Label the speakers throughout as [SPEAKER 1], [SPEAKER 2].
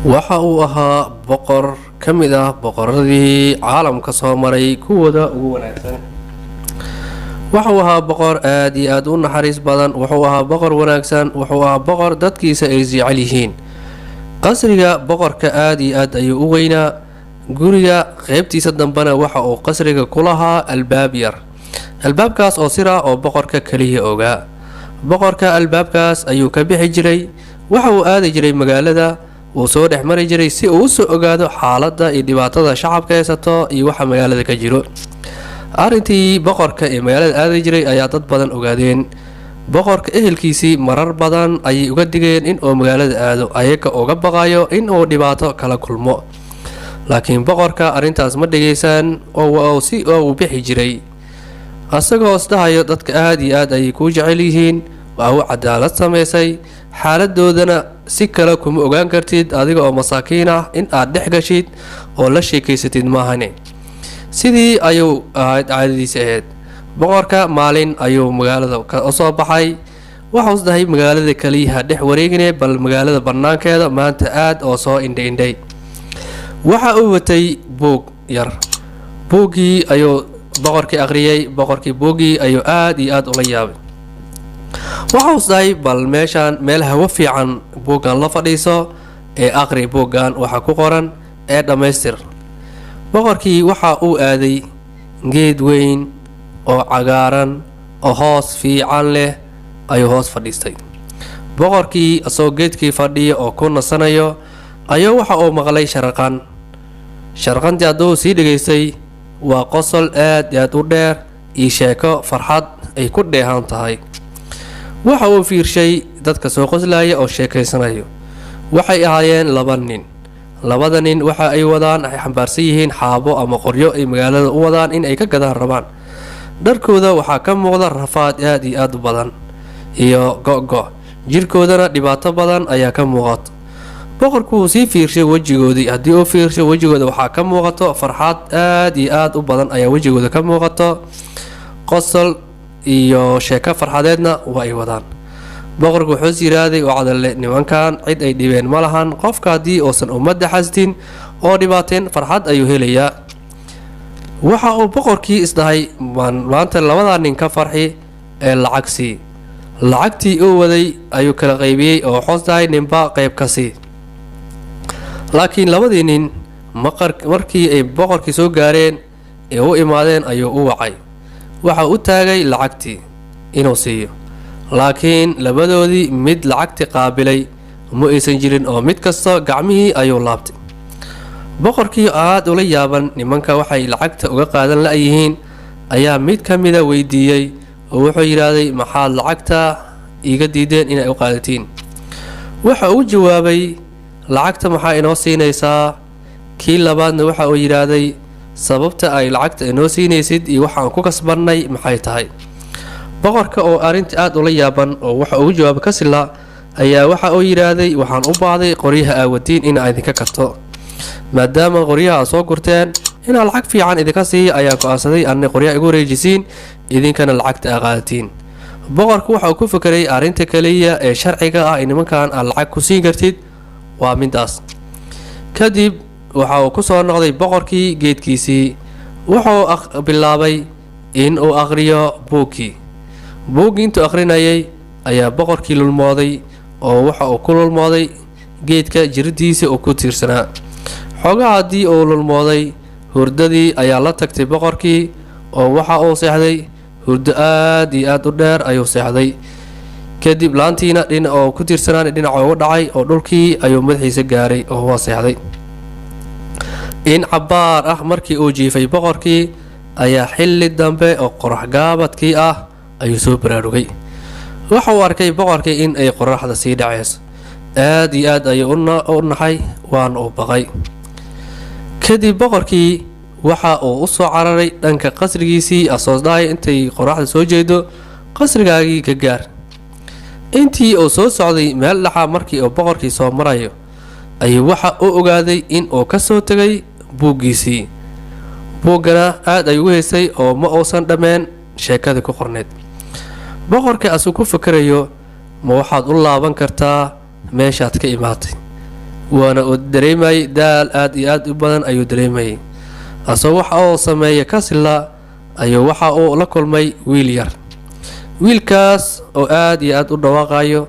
[SPEAKER 1] waxa uu ahaa boqor ka mid ah boqoradii caalamka soo maray kuwooda ugu wanaagsan. wuxuu ahaa boqor aad iyo aad u naxariis badan, wuxuu ahaa boqor wanaagsan, wuxuu ahaa boqor dadkiisa ay jecel yihiin. qasriga boqorka aad iyo aad ayuu u weynaa. guriga qaybtiisa dambena waxa uu qasriga ku lahaa albaab yar, albaabkaas oo sir ah oo boqorka kaliya ogaa. boqorka albaabkaas ayuu ka bixi jiray, waxa uu aadi jiray magaalada, wuu soo dhex mari jiray si uu usoo ogaado xaaladda iyo dhibaatada shacabka haysato iyo waxa magaalada ka jiro. arrintii boqorka ee magaalada aadi jiray ayaa dad badan ogaadeen. boqorka ehelkiisii marar badan ayay uga digeen in uu magaalada aado, ayaga uga baqayo in uu dhibaato kala kulmo. laakiin boqorka arrintaas ma dhageysan oo uu bixi jiray asagoo isdhahayo dadka aad iyo aad ayay kuu jecel yihiin, waa uu cadaalad samaysay, xaaladoodana si kale kuma ogaan kartid adiga oo masaakiin ah in aad dhex gashid oo la sheekaysatid maahane. sidii ayuu ahayd caadadiisa ahayd. boqorka maalin ayuu magaalada u soo baxay, waxau isdahay magaalada kaliyaha dhex wareegine bal magaalada banaankeeda maanta aad oo soo indhaindhay. waxa uu watay buug yar, buuggii ayuu boqorkii akhriyay. boqorkii buuggii ayuu aad iyo aad ula yaabay. waxau isdahay bal meeshaan meel hawo fiican buuggan la fadhiiso ee akhri buuggan waxa ku qoran ee dhammaystir. boqorkii waxa uu aaday geed weyn oo cagaaran oo hoos fiican leh ayuu hoos fadhiistay. boqorkii asagoo geedkii fadhiya oo ku nasanayo ayuu waxa uu maqlay sharqan. sharqantii hadduu sii dhegaystay waa qosol aad aad u dheer iyo sheeko farxad ay ku dheehan tahay. waxa uu fiirshay dadka soo qoslaya oo sheekaysanayo. waxay ahaayeen laba nin. labada nin waxa ay wadaan ay xambaarsan yihiin xaabo ama qoryo ay magaalada u wadaan in ay ka gadaan rabaan. dharkooda waxaa ka muuqda rafaad aad iyo aad u badan iyo go-go, jirkoodana dhibaato badan ayaa ka muuqato. boqorku wuu sii fiirshay wejigoodii. haddii uu fiirsho wejigooda waxaa ka muuqato farxad aad iyo aad u badan ayaa wejigooda ka muuqato, qosol iyo sheeko farxadeedna waa ay wadaan. boqorku wuxuu is yidhaahday oo cadalle nimankan cid ay dhibeen ma lahan, qofka haddii uusan ummadda xasdin oo dhibaateen farxad ayuu helayaa. waxa uu boqorkii isdhahay maanta labadaa nin ka farxi ee lacag sii. lacagtii uu waday ayuu kala qaybiyey oo wuxuu isdhahay ninba qayb ka sii. laakiin labadii nin markii ay boqorkii soo gaareen ee u imaadeen ayuu u wacay. waxa u taagay lacagtii inuu siiyo, laakiin labadoodii mid lacagtii qaabilay ma aysan jirin oo mid kasta gacmihii ayuu laabtay. boqorkii aad ula yaaban nimanka waxay lacagta uga qaadan la-yihiin ayaa mid ka mida weydiiyey oo wuxuu yidhaahday maxaad lacagta iiga diideen inay u qaadatiin. waxa uu jawaabay lacagta maxaa inoo siinaysaa. kii labaadna waxa uu yidhaahday sababta ay lacagta inoo siinaysid iyo waxaan ku kasbannay maxay tahay. boqorka oo arrintii aad ula yaaban oo waxa uu jawaab ka sila ayaa waxa uu yidhaahday waxaan u baahday qoryaha aawadiin inaa idinka karto, maadaama qoryaha soo gurteen inaa lacag fiican idinka siiya ayaa go-aansaday anna qoryaha igu wareejisiin idinkana lacagta qaadatiin. boqorku waxa uu ku fekeray arrinta kaliya ee sharciga ah nimankan aad lacag ku siin kartid waa midaas. kadib waxa uu ku soo noqday boqorkii geedkiisii. wuxuu bilaabay in uu akhriyo buuggii. buuggii intuu akhrinayay ayaa boqorkii lulmooday oo waxa uu ku lulmooday geedka jiridiisa uu ku tiirsanaa. xoogaa haddii uu lulmooday hurdadii ayaa la tagtay boqorkii oo waxa uu seexday. hurdo aad iyo aad u dheer ayuu seexday. kadib laantiina oo ku tiirsanaan dhinaca ugu dhacay oo dhulkii ayuu madaxiisa gaaray oo waa seexday. in cabbaar ah markii uu jiifay boqorkii ayaa xilli dambe oo qorax gaabadkii ah ayuu soo baraarugay. waxa uu arkay boqorkii in ay qoraxda sii dhacayso. aad iyo aad ayuu u naxay waana uu baqay. kadib boqorkii waxa uu u soo cararay dhanka qasrigiisii asoosdhahay intay qoraxda soo jeedo qasrigaagii ka gaar. intii uu soo socday meel dhaxa markii uu boqorkii soo marayo ayuu waxa uu ogaaday in uu ka soo tegay buuggiisii. buuggana aad ayuu u haysay oo ma uusan dhammeen sheekada ku qorneed. boqorka asuu ku fakarayo ma waxaad u laaban kartaa meeshaad ka imaatay, waana uu dareemayay daal aad iyo aad u badan ayuu dareemayay. asoo waxa uu sameeyay kasila ayuu waxa uu la kulmay wiil yar. wiilkaas oo aad iyo aad u dhawaaqayo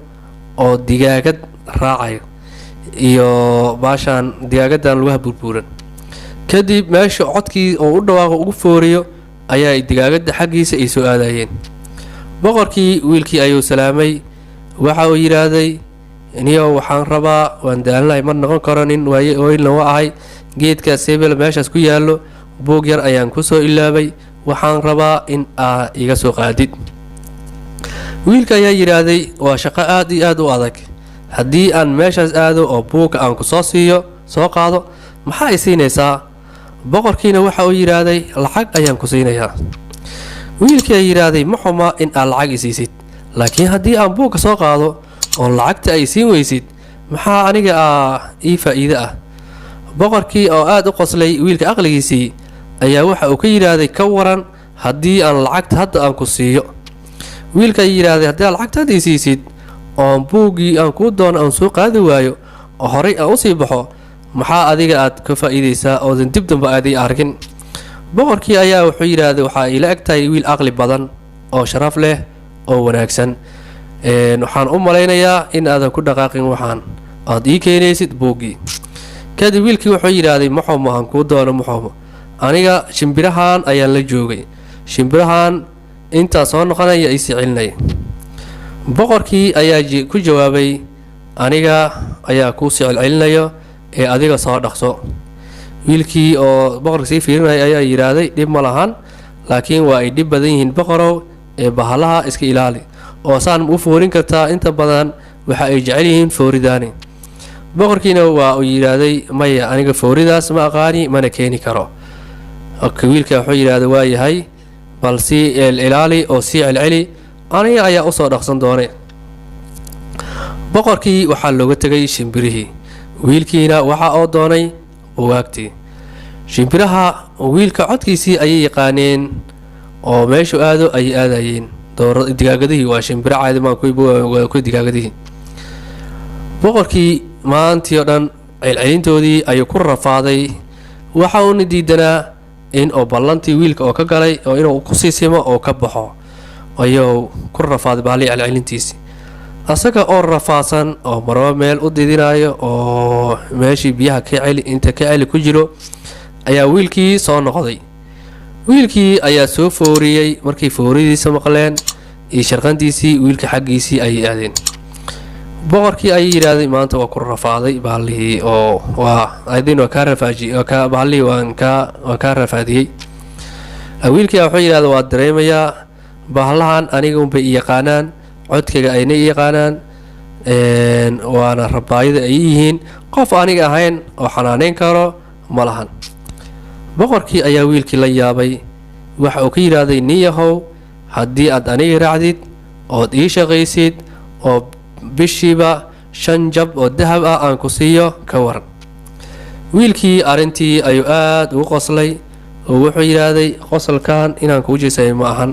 [SPEAKER 1] oo digaagad raacayo iyo baashaan digaagadan lugaha burburan. kadib meesha codkii oo u dhawaaqo ugu fooriyo ayaa digaagada xaggiisa ay soo aadayeen. boqorkii wiilkii ayuu salaamay, waxa uu yiraahday iniyo waxaan rabaa waan daalnahay mar noqon karo nin weyn loo ahay, geedka sebel meeshaas ku yaalo buug yar ayaan ku soo ilaabay, waxaan rabaa in iga soo qaadid. wiilka ayaa yiraahday waa shaqo aad iyo aad u adag, haddii aan meeshaas aado oo buugka aan ku soo siiyo soo qaado maxaa ay siinaysaa? boqorkiina waxa uu yiraahday lacag ayaan ku siinayaa. wiilkii ayaa yiraahday ma xuma in aad lacag isiisid, laakiin haddii aan buugka soo qaado oo lacagta ay siin weysid maxaa aniga ii faa'iido ah? boqorkii oo aad u qoslay wiilka aqligiisii ayaa waxa uu ka yiraahday ka waran haddii aan lacagta hadda aan ku siiyo. wiilka ayaa yiraahday haddii aad lacagta hadda isiisid oo buuggii aan kuu doono aan soo qaadi waayo oo horey aan usii baxo maxaa adiga aad ka faa'iidaysaa oodan dib dambe aaday arkin? boqorkii ayaa wuxuu yiraahday waxaa ila egtahay wiil aqli badan oo sharaf leh oo wanaagsan, waxaan u malaynayaa in aadan ku dhaqaaqin waxaan aad ii keenaysid buuggii. kadib wiilkii wuxuu yiraahday maxumo aan kuu doono maxumo, aniga shimbirahan ayaan la joogay, shimbirahan intaa soo noqonaya ay sicilinay. boqorkii ayaa ku jawaabay aniga ayaa kuu sicilcelinayo ee adiga soo dhaqso. wiilkii oo boqorka sii fiirinaya ayaa yiraahday dhib ma lahan, laakiin waa ay dhib badan yihiin boqorow ee bahalaha iska ilaali oo saan u foorin kartaa, inta badan waxa ay jecel yihiin fooridaani. boqorkiina waa uu yiraahday maya aniga fooridaas ma aqaani mana keeni karo. wiilka wuxuu yiraahday waa yahay bal si ilaali oo si celceli, aniga ayaa u soo dhaqsan doonay. boqorkii waxaa looga tegay shimbirihii, wiilkiina waxa uu doonay buugaagtii. shimbiraha wiilka codkiisii ayay yaqaaneen oo meeshu aado ayay aadayeen. digaagadihii waa shimbiro caadi maan ku digaagadihii. boqorkii maantii oo dhan celcelintoodii ayuu ku rafaaday, waxa uuna diidanaa in oo ballantii wiilka oo ka galay oo inuu ku siisimo oo ka baxo ayuu ku rafaaday bahalii celcelintiisii. asaga oo rafaadsan oo marba meel u didinayo oo meeshii biyaha inta ka celi ku jiro ayaa wiilkii soo noqday. wiilkii ayaa soo fooriyey, markay fooridiisa maqleen iyo sharqantiisii wiilka xaggiisii ayay aadeen. boqorkii ayay yidhaahday maanta waa ku rafaaday bahalihii oo adin waa kaa rafaaji bahalihii waan kaa rafaadiyey. wiilkii wuxuu yidhahday waa dareemayaa bahalahan aniga unbay i yaqaanaan, codkayga ayna i yaqaanaan, waana rabaayada ay yihiin, qof aniga ahayn oo xanaaneyn karo ma lahan. boqorkii ayaa wiilkii la yaabay, waxa uu ka yidhaahday nin yahow haddii aad aniga raacdid ood ii shaqaysid oo bishiiba 5 jab oo dahab ah aan ku siiyo ka waran. wiilkii arintii ayuu aad ugu qoslay oo wuxuu yiraahday qosolkan inaan ku jeesay ma ahan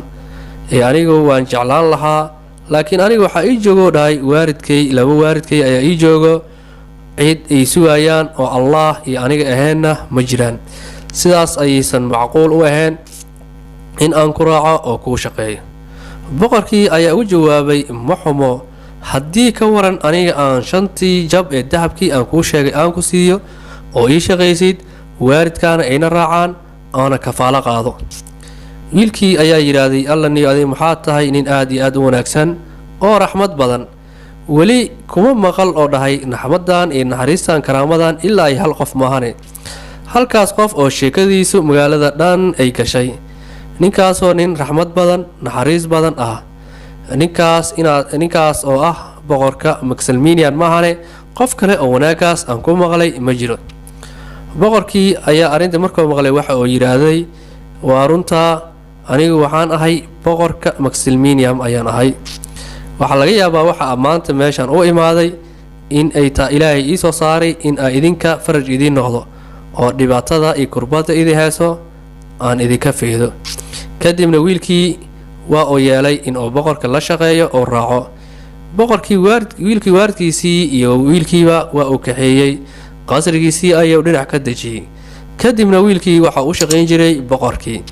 [SPEAKER 1] anigu waan jeclaan lahaa, laakiin anigu waxa ii joogo dhahay laba waaridkay ayaa ii joogo, cid ay sugayaan oo Allah iyo aniga ahaynna ma jiraan, sidaas ayaysan macquul u ahayn in aan ku raaco oo ku shaqeeyo. boqorkii ayaa u jawaabay ma xumo haddii ka waran aniga aan 5 jab ee dahabkii aan kuu sheegay aan ku siiyo oo ii shaqaysid, waaridkaana ayna raacaan aana kafaalo qaado. wiilkii ayaa yiraahday alla niyo adiga maxaa tahay nin aad iyo aad u wanaagsan oo raxmad badan, weli kuma maqal oo dhahay naxmadan iyo naxariistan karaamadan ilaa ay hal qof maahane, halkaas qof oo sheekadiisu magaalada dhan ay gashay, ninkaasoo nin raxmad badan naxariis badan ah, ninkaas oo ah boqorka Maximilian maahane, qof kale oo wanaagaas aan ku maqlay ma jiro. boqorkii ayaa arinta markuu maqlay waxa uu yiraahday waa runta anigu waxaan ahay boqorka Maximilian ayaan ahay, waxa laga yaabaa waxa maanta meeshan u imaaday in ay taa Ilaahay ii soo saaray in ay idinka faraj idin noqdo oo dhibaatada iyo kurbada idin hayso aan idinka feedo. kadibna wiilkii waa uu yeelay inuu boqorka la shaqeeyo oo raaco. wiilkii waaridkiisii iyo wiilkiiba waa uu kaxeeyey, qasrigiisii ayuu dhinac ka dejiyey. kadibna wiilkii waxa uu shaqayn jiray boqorkii.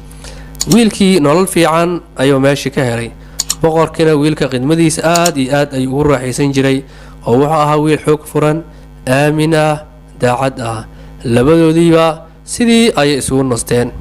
[SPEAKER 1] wiilkii nolol fiican ayuu meeshii ka helay. boqorkina wiilka khidmadiisa aad iyo aad ayuu ugu raaxaysan jiray oo wuxuu ahaa wiil xoog furan, aamin ah, daacad ah. labadoodiiba sidii ayay isugu nasteen.